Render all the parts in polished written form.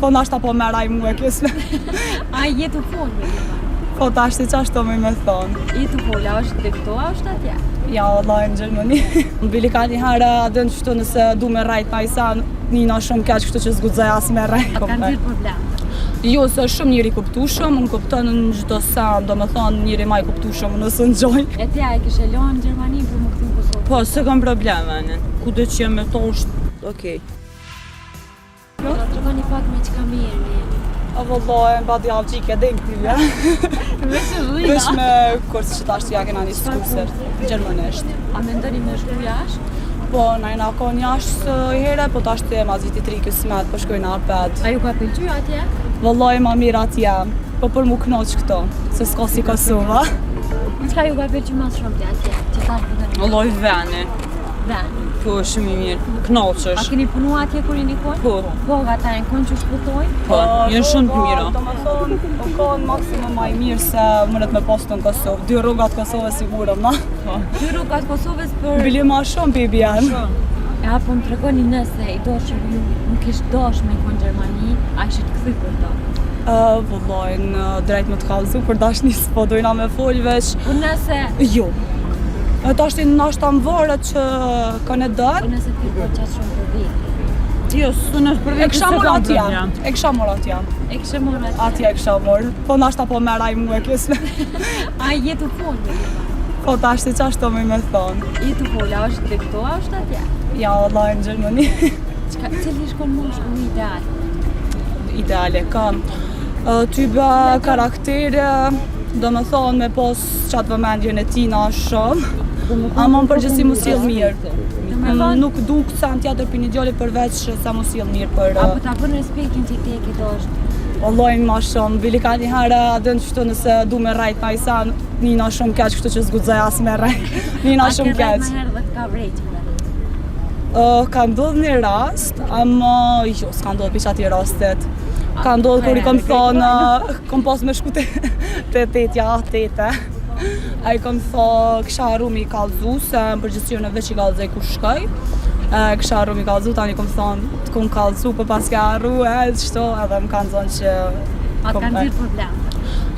Po nashta po meraj mu e kisme. A jetë të folë? Po tash si qashtu me thonë. Jetë të folë, a është dhe këto, a është atje? Ja, Allah në Gjermani. Në bili ka një herë adën qështu nëse du me rajt na isa njëna shumë keq kështu që zgudzaj as me rajt. A kanë gjithë problem? Jo, se është shumë njëri kuptushëm, unë kuptën në gjithdo sen, do me thonë njëri maj kuptushëm, nësë në gjoj. E tja e kishe lonë në Gjermani për më këtu në Kosovë? Po, se kam probleme, ku dhe që me to është okej. Do të tregoni pak me çka mirë. A vëllaj, mba di avgjike dhe në këtyja. Vesh me kërës që tash të ja kena një skusër, gjermanisht. A mendoni me shku jashtë? Po, na jena kon jashtë here, po tash të jem aziti 3 kësmet, po shkojnë apet. A ju ka pëlqy atje? Vëllaj, ma mirë atje, po për mu knoq këto, se s'ka si Kosova. Çka ju ka pëlqy mas shumë të atje? Që tash përdojnë? Vëllaj veni, Veni. po shumë i mirë, knoqësh. A keni punu atje kur jeni kon? Po. Po, ata e në kon që shputojnë? Po, jenë shumë të mira. Do me thonë, po kanë maksimum ma i mirë se mënet me postu në Kosovë. 2 rrugat Kosovë sigurëm, na? 2 rrugat Kosovës për... Bili ma shumë për i bjenë. E apo më tregoni nëse i do që ju nuk ish dosh me kon Gjermani, a ishit këthy për to? Vëllaj, në drejt më të kalzu, për dashni s'po dojna me folj veç. Po nëse... Jo. Ta është nashta më vore që kanë e Po dërë. nëse ti po qatë shumë për viti. Jo, së në për E vetë kisha se mor kam atje. problem. E kisha mor atje. E kishe morë atje? Atje e kisha mor. Po nashta po meraj mu e kisme. A jetë të folë? Po tash si qashtu me thonë. Jetë të folë, a është dhe këto, a është atje? Ja, Allah në Gjermani. Cili shkon më shku ideal? Ideale kam. Ty bë karaktere, do me thonë me pos qatë vëmendjen e tina shumë. Ama më përgjësi mu sjell mirë. Nuk du këtë sen tjetër për një djali përveç se mu sjell mirë për... Apo ta bën respektin që ti e ke dosht? Vëllojnë ma shumë, bili ka një herë adën qështu nëse du me rajt na isa njëna shumë keq kështu që zgudzaj as me rajt. Njëna shumë keq. A ke rajt më herë dhe të ka vrejt? Ka ndodh një rast, ama jo, s'ka ndodh për qati rastet. Ka ndodh kur i kom thonë, kom pas me shku të tetja, tete. A i kom thonë, kësha arru mi i kalzu, se më përgjithësirë në veç i kalzej ku shkoj. Kësha arru mi i kalzu, tani kom thonë, të kom kalzu, për pas ka arru, qështo, edhe më kanë zonë që... A kanë gjithë problem?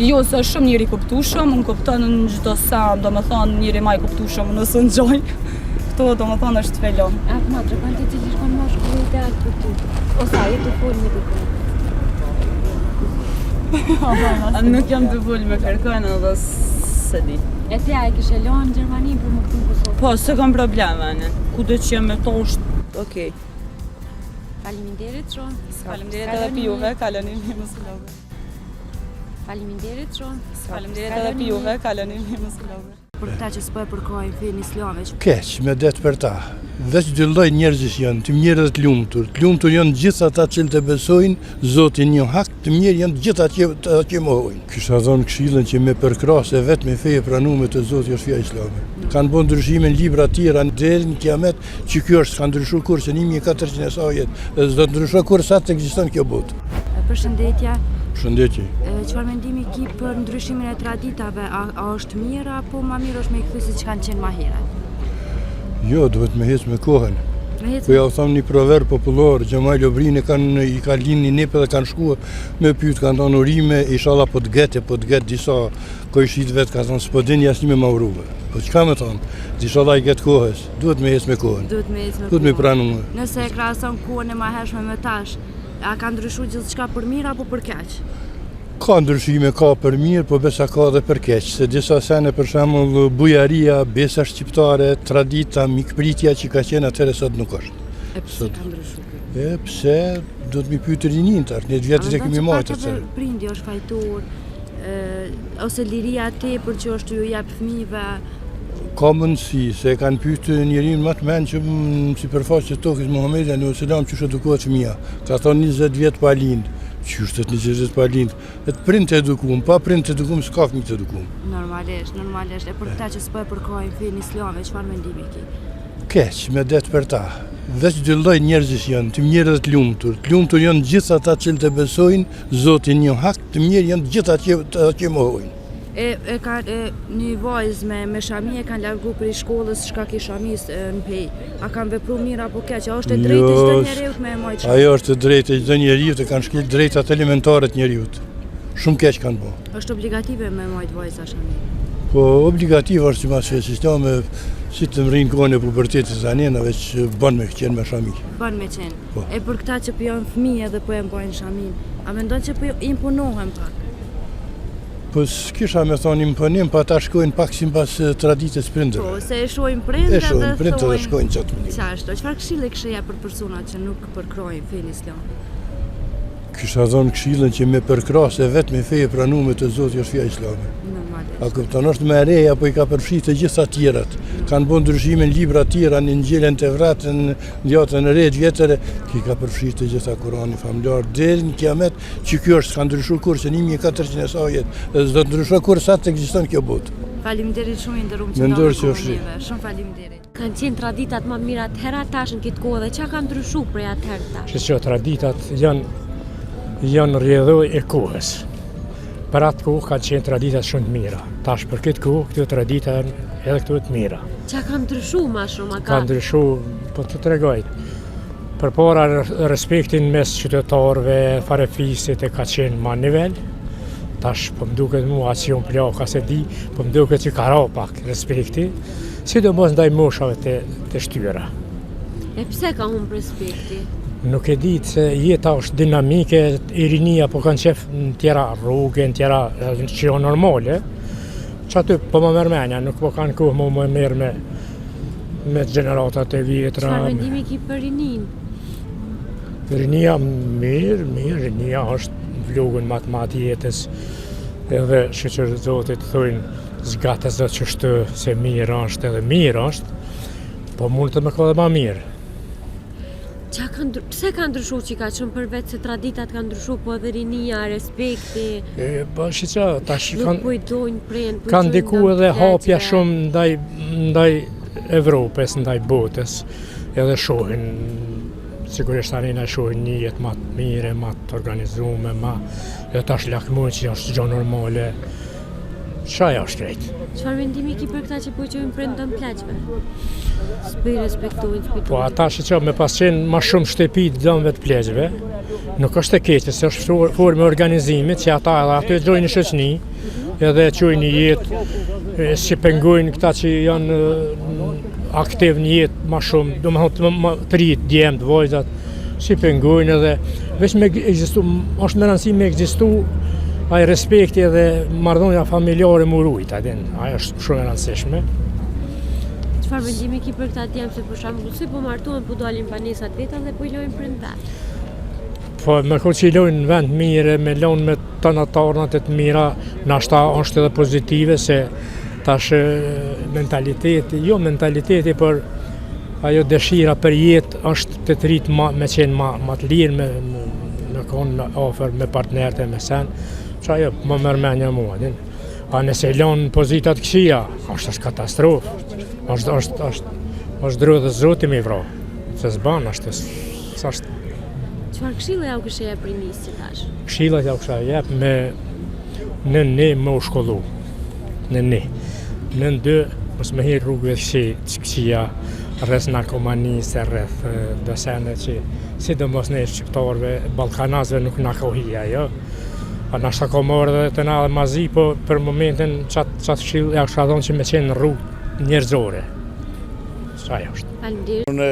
Jo, se është shumë njëri kuptushëm, unë kuptën në gjithdo sen, do me thonë njëri maj kuptushëm, nësë në gjoj. Këto do me thonë është felon. A të ma, tregoni ti cili shkon më shku ideal për ty? Ose a jetë të folë me dikon? Nuk jam të vull me kërkojnë edhe se di. E tja e kishe lonë në Gjermani për më këtu në Kosovë? Po, se kam probleme, ku dhe që me to është okej. Faleminderit shumë. Faleminderit edhe për juve, kaloni një mësullove. Faleminderit shumë. Faleminderit edhe për juve, kaloni një mësullove. Për këta që s'po e përkojnë fenë islame. Keq, me det për ta. Veç dy lloj njerëzish janë, të mirë dhe të lumtur. Të lumtur janë gjithë ata që të besojnë Zotin një hak, të mirë janë gjithë ata që mohojnë. Kisha dhënë këshillën që me përkrahase vetëm me feje pranuar të Zotit është feja islame. Kanë bën ndryshime në libra të tjera deri në kiamet, që ky është ka ndryshuar kurse 1400 e sa jetë, dhe s'do të ndryshojë kurse sa të ekziston kjo botë. Përshëndetje. Përshëndetje. Çfarë mendimi ki për ndryshimin e traditave? A është mirë apo më mirë është me kthy siç kanë qenë më herët? Jo, duhet me hecë me kohën. Me hecë. Po ja u tham një proverb popullor, Xhamal Lobrini i ka linë një nepe dhe kanë shkuar me pyet, kanë thonë urime, inshallah po të gjetë disa kojshit vetë, ka thonë s'po dini asnjë me mauruve. Po çka më thonë? Inshallah i gjet kohës, duhet me hecë me kohën. Duhet me hecë me kohën. Duhet me pranuar. Nëse e krahason kohën e mëhershme me tash, a ka ndryshuar gjithçka për mirë apo për keq? Ka ndryshime, ka për mirë, po besa ka dhe për keq, se disa sene për shembull bujaria, besa shqiptare, tradita, mikpritja që ka qenë atëherë sot nuk është. E pse ka ndryshuar? Pse do të më pyet rinjtar, në vjetë e kemi marrë të tërë. Prindi është fajtur, ose liria tepër që është ju jap fëmijëve. Ka mundësi, se kanë pyetur njeriu më të mend që sipërfaqe të tokës Muhamedi alayhi salam çu edukohet fëmia. Ka thonë 20 vjet pa lind. Qyshtet 20 vjet pa lind. Et prind të edukum, pa prind të edukum s'ka fëmijë të edukum. Normalisht. E për këta që s'po e përkojnë fenë islame, çfarë mendimi ke? Keq, me det për ta. Veç dy lloj njerëzish janë, të mirë dhe të lumtur. Të lumtur janë gjithë ata që të besojnë Zotin një hak, të mirë janë gjithë ata që mohojnë. E ka një vajzë me shami e kanë largu për i shkollës shkak i shamis në pej. A kanë vepru mirë apo keq? A është e drejtë e çdo njeriut me majtë shami? Ajo është e drejtë e çdo njeriut, e kanë shkel drejtat elementare të njeriut. Shumë keq kanë bo. Është obligative me majtë vajza shami? Po obligativ është që mas sisteme, si të mrinë kohën e pubertetit anena, veç bën me qenë me shami. Bën me qenë. Po. E për këta që pëjon fëmijë dhe po e mbajnë shamin, a mendon që po imponohen pak? Po s'kisha me thonë imponim, pa ta shkojnë pak si pas traditës prindërve. Po, se e shojnë prindë E shojnë prindë dhe shkojnë qatë mënim. Qashto, çfarë këshille kësheja për personat që nuk përkrojnë fenë islam? Kisha thonë këshillën që me përkrasë vetë me feje pranume të Zotit është feja islame. Normalisht. A kupton, është me reja, apo i ka përfshi të gjitha tjerat. Kanë bën ndryshime në libra tjera, në Injilën të vratën, në Jatën e Re vjetëre, ki ka përfshi të gjitha Kurani famlar, del në kiamet që kjo është s'ka ndryshu kur se 1400 e sa jetë, dhe s'do të ndryshu kur sa të ekziston kjo botë. Faleminderit shumë i nderuar që Mendoj që na është. kohë. Shumë faleminderit. Kanë qenë traditat më mira atëherë tash në këtë kohë dhe çka ka ndryshuar prej atëherë tash? Që traditat janë rrjedhoj e kohës. Për atë kohë kanë qenë traditat shumë të mira. Tash për këtë kohë këto tradita edhe këto të mira. Çka ka ndryshuar më shumë? Ka ndryshuar, po të tregoj. Përpara respektin mes qytetarëve, farefisit e ka qenë ma nivel. Tash po më duket mua që unë plaka se di, po më duket që ka ra pak respekti, sidomos ndaj moshave të shtyra. E pse ka humbur respekti? Nuk e ditë se jeta është dinamike, i rinia po kanë qef në tjera rrugë, në tjera që jo normale, që aty po më mërmenja, nuk po kanë kohë më merë me generatat e vjetra. Çfarë mendimi ki për rinin? Rinia mirë, rinia është vlogën matë jetës, edhe shqyqër Zotit thujnë zgatës dhe qështu se mirë është edhe mirë është, po mund të me ka dhe ma mirë. Pse ka ndryshuar që ka qenë përveç se traditat ka ndryshuar, po edhe rinia, respekti, Po shqyqa, tash nuk po i dojnë prejnë, kanë ndiku edhe hapja shumë ndaj Evropës, ndaj botës, edhe shohin, sigurisht tani na shohin një jetë ma të mire, ma të organizume, edhe tash lakmojnë që është gjë normale. Qaja është krejt. Çfarë mendimi ki për këta që po qojnë prindë në pleqve? S'po i respektojnë, Po ata që me pas qenë ma shumë shtëpi të dëmëve të pleqve, nuk është e keqe, se është formë organizimit që ata edhe aty gjojnë një shoqni, edhe qojnë një jetë, si pengojnë këta që janë aktiv një jetë ma shumë, do më thonë të rritë, djemë, vojzat, si pengojnë edhe, veç me egzistu, është me rëndësi me egzistu, ai respekti edhe marrëdhënia familjare më rujt, ajo është shumë e rëndësishme. Çfarë mendimi ki për këta djemë se për shembull si po martohen, po dalin banesat veta dhe po i lojnë prind vet? Po me kohë që i lojnë në vend mire, me lojnë me të natarnat e të mira, nashta është edhe pozitive se tash mentaliteti për ajo dëshira për jetë është të rritë me qenë ma të lirë, me konë ofër me partnerët e me sen, që ajo më mërmenja mua. A nëse lonë pozitat kësia, është katastrofë, është drë dhe zoti me i vra, se zbanë është. Çfarë këshilla ja u kësheja për nisë që tash? Këshillat ja u kësheja jep me në me u shkollu, në dy, mos me hirë rrugëve kësia, rreth narkomanisë, rreth dosene që sidomos ne shqiptarëve, ballkanazëve nuk na ka hija, jo. A nashta ka marrë edhe të na dhe mazi, po për momentin qatë këshill ja kësha thonë që me qenë në rrugë njerëzore. Qaja është. Faleminderit. Unë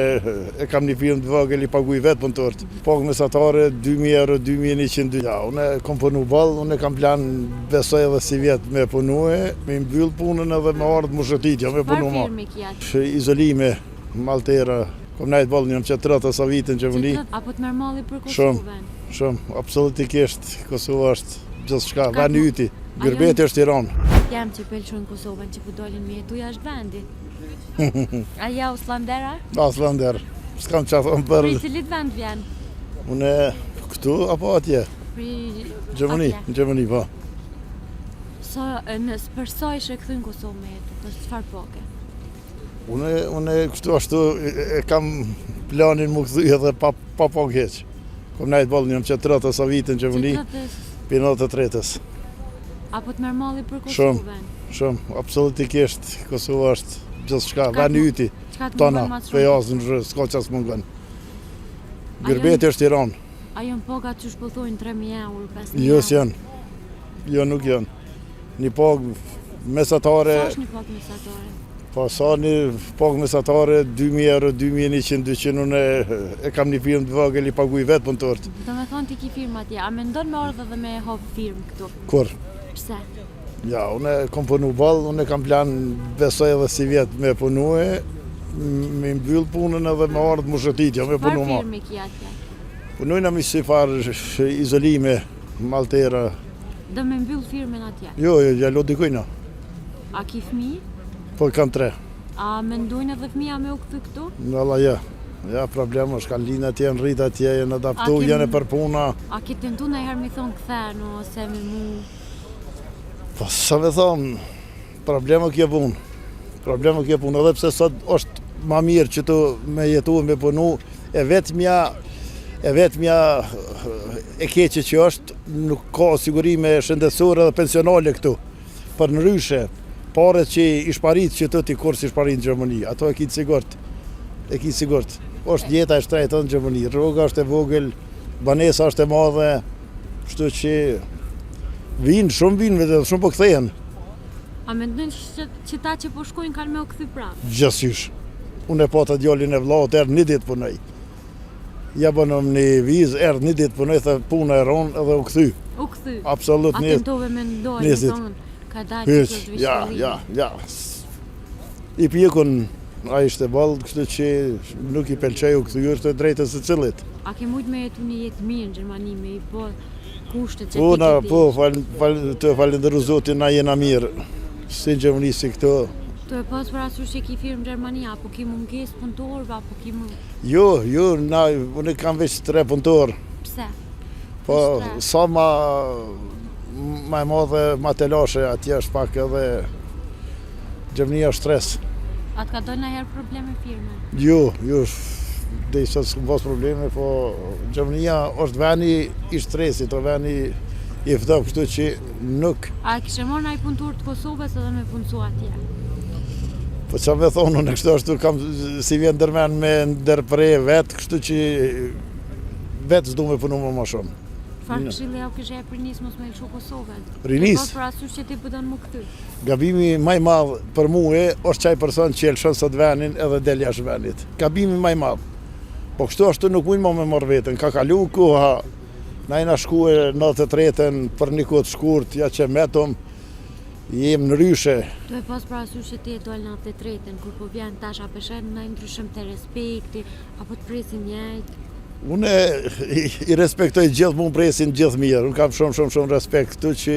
e kam një firmë të vogël, i paguaj vetë punëtorët. Pagë mesatare 2.000 euro, 2.100. Ja, unë kam punu ballë, unë kam plan besoj edhe si vjetë me punue, me mbyll punën edhe me ardhë më shëtitja, me punu ma. Çfarë firme ki atë? Izolime, Maltera, kom najtë ballë njëm që 30 sa vitin që vëni. Apo të merr malli për Kosovën? Shumë, absolutikisht, Kosova është gjithë shka, vend yti, Gërbeti është Tiranë. Jam që pëlqen Kosovën që po dalin me jetu jashtë vendit. A ja Oslandera? Aslander, s'kam që thonë për... Prej cilit vend vjen? Unë këtu apo atje? Gjermani, në Gjermani, po. Për sa ishe këthyn Kosovë me jetu, për çfarë poke? Unë kështu ashtu e kam planin më këthy edhe pa pak heq. Kom najtë ballë njëm që 30 sa vitin që vëni, për 93-ës. Apo të merr malli për Kosovën? Shumë, absolutikisht. Kosova është gjithçka, vani yti. Çka të Tona, mungon më shumë? fejazën, s'ka ças mungon. Gërbeti është Tiranë. A janë paga që shpëthojnë 3.000 euro, 5.000 euro? Jo s'janë. Jo nuk janë. Një pagë mesatare, Sa është një pagë mesatare? po sa një pagë mesatare, 2.000 euro, 2.100, 200, unë e kam një firmë të vogël, i paguaj vetë punëtorët. Do me thonë ti ki firmë atje, a mendon me ardhe dhe me hap firmë këtu? Kur? Pse? Ja, unë kam punu ballë, unë kam plan besoj edhe si vjetë me punue, me mbyll punën edhe me ardhë më shëtitja, me punu ma. Çfarë firmë ki atje? Punojna mi si farë izolime, maltera. Do me mbyll firmën atje? Jo, gjallo dikujna, A ki fëmijë? po kam 3. A mendojnë edhe fëmija me u këthy këtu? Nëlla ja. Ja, problem është, kanë linë atje, në rritë atje, janë adaptu, A janë e kem- për puna. A ki tentu në herë mi thonë këthenu, ose me mu? Po, sa me thonë, problema kje punë. Problema kje punë, edhe pse sot është ma mirë që të me jetu, me punu, e vetëmja e keqe që është, nuk ka sigurime shëndetësore dhe pensionale këtu. Për në ryshe, paret që i shparit që të ti kur si shparit në Gjermani, ato e kitë sigurt. E kitë sigurt. është jeta e shtrejtë në Gjermani, rruga është e vogël, banesa është e madhe, kështu që shumë vinë, dhe shumë po kthehen. A mendojnë që ta që po shkojnë kanë me u kthy prapë? Gjithësysh. Unë e pata djalin e vllaut, erdë një ditë punoj. Ja bënëm një vizë, erdë një ditë punoj, thë puna e ronë edhe u kthy. U kthy? Absolut A një. tentove me ndojnë, Njëzit. thonë, ka dalë që kjo është Ja. vishëllimi. I pjekun, a ishte ballë, kështu që nuk i pëlqej u kthy, është e drejtës së cillit. A ke mujt me jetu një jetë mirë në Gjermani, me i po kushtet që Po, ti na, ke po, të falenderu Zotin, na jena mirë. Si në Gjermani si këto. Tu e pas parasysh që ki firmë në Gjermani, apo ki mungesë punëtorëve, apo ki Jo, unë kam veç 3 punëtor. Pse? Po, Shtre. sa ma e madhe, ma të lashe, atje është pak edhe Gjermania është stres. A të ka dojnë herë probleme firme? Jo, dhe sot s'këm pas probleme, po Gjermania është veni i stresit, o veni i ftop, kështu që nuk. A kishe morë naj punëtor të Kosovës edhe me punësu atje? Po që me thonë, unë kështu ashtu kam si vjen ndërmen me ndërpre vetë, kështu që vetë s'du me punu më shumë. Farë këshilli au kishe e prinis mos me lëshu Kosovën? Rinis? Pas parasysh që ti pëdon më këty? Gabimi maj madh për muë është qaj person që lëshon sot venin edhe del jashtë venit. Gabimi maj madh. Po kështu ashtu nuk mujnë më me marrë vetën. Ka kalu koha, na jena shku e 93-ën për një kohë të shkurt, ja që metëm, jem në ryshe. Tu e pas parasysh që ti e dojnë në 93-ën, kur po vjen tash a peshen në ndryshëm të respekti, apo të presin njëjtë? Unë i respektoj gjithë, mu presin gjithë mirë. Unë kam shumë respekt këtu që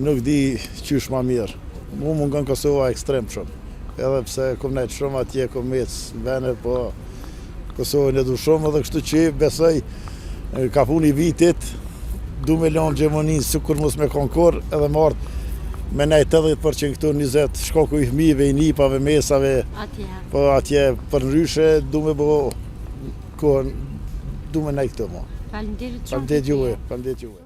nuk di qysh ma mirë. Mu mungon Kosova ekstrem shumë. Edhe pse kom nejtë shumë atje, kom ecë vene, po Kosovën e du shumë edhe kështu që besoj ka puni vitit, du me lanë Gjermaninë sikur mos me konkor edhe martë me nejtë 80% këtu 20 shkoku i fëmijëve, i nipave, mesave, Atje. po atje për ndryshe du me bo kohën, du me nejtë këtu mo. Faleminderit shumë. Faleminderit juve, faleminderit juve.